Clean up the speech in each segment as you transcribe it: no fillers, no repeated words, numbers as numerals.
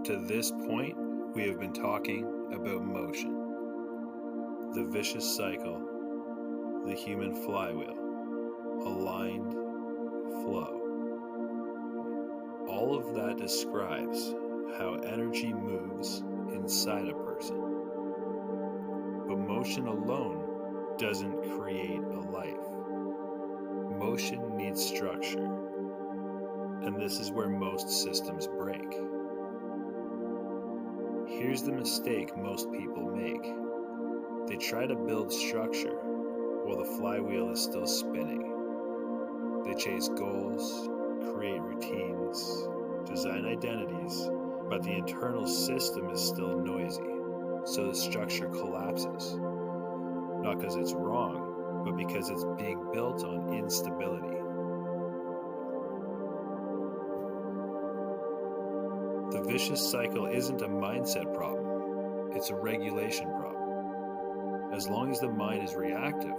To this point, we have been talking about motion, the vicious cycle, the human flywheel, aligned flow. All of that describes how energy moves inside a person. But motion alone doesn't create a life. Motion needs structure, and this is where most systems break. Here's the mistake most people make. They try to build structure while the flywheel is still spinning. They chase goals, create routines, design identities, but the internal system is still noisy, so the structure collapses. Not because it's wrong, but because it's being built on instability. The vicious cycle isn't a mindset problem, it's a regulation problem. As long as the mind is reactive,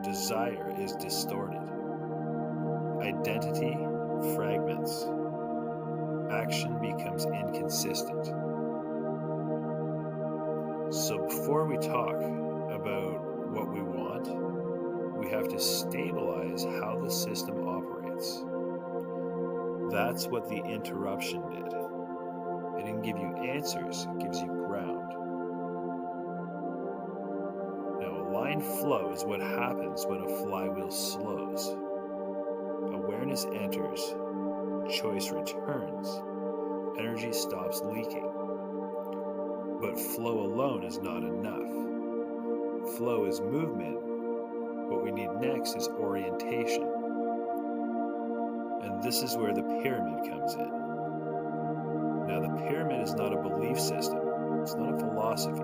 desire is distorted. Identity fragments. Action becomes inconsistent. So before we talk about what we want, we have to stabilize how the system operates. That's what the interruption did. It didn't give you answers, it gives you ground. Now, aligned flow is what happens when a flywheel slows. Awareness enters, choice returns, energy stops leaking. But flow alone is not enough. Flow is movement. What we need next is orientation. And this is where the pyramid comes in. Now, the pyramid is not a belief system. It's not a philosophy.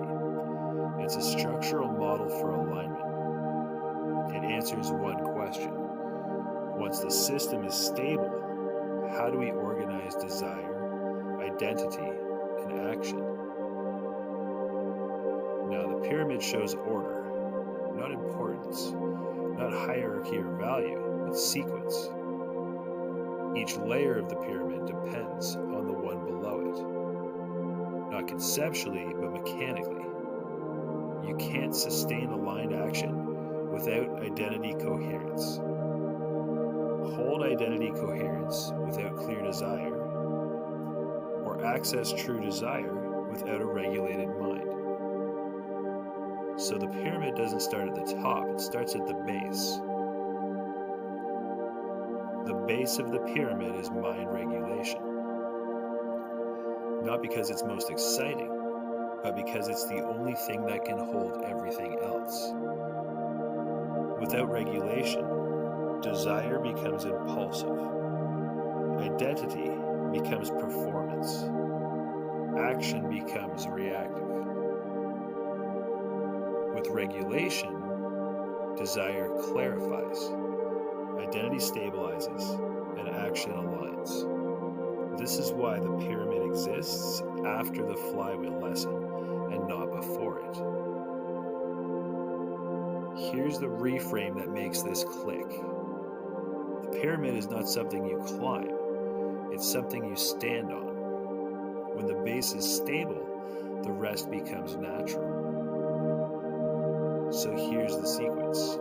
It's a structural model for alignment. It answers one question. Once the system is stable, how do we organize desire, identity, and action? Now, the pyramid shows order, not importance, not hierarchy or value, but sequence. Each layer of the pyramid depends on the one below it. Not conceptually, but mechanically. You can't sustain aligned action without identity coherence. Hold identity coherence without clear desire, or access true desire without a regulated mind. So the pyramid doesn't start at the top, it starts at the base. The base of the pyramid is mind regulation. Not because it's most exciting, but because it's the only thing that can hold everything else. Without regulation, desire becomes impulsive. Identity becomes performance. Action becomes reactive. With regulation, desire clarifies. Identity stabilizes, and action aligns. This is why the pyramid exists after the flywheel lesson and not before it. Here's the reframe that makes this click. The pyramid is not something you climb, it's something you stand on. When the base is stable, the rest becomes natural. So here's the sequence.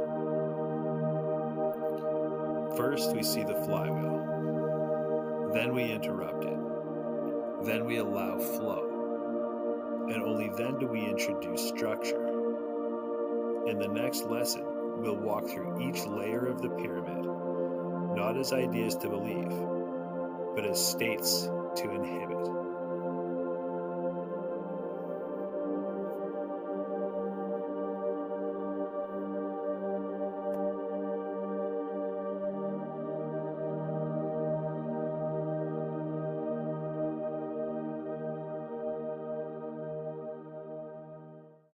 First, we see the flywheel. Then we interrupt it. Then we allow flow. And only then do we introduce structure. In the next lesson, we'll walk through each layer of the pyramid, not as ideas to believe, but as states to inhibit.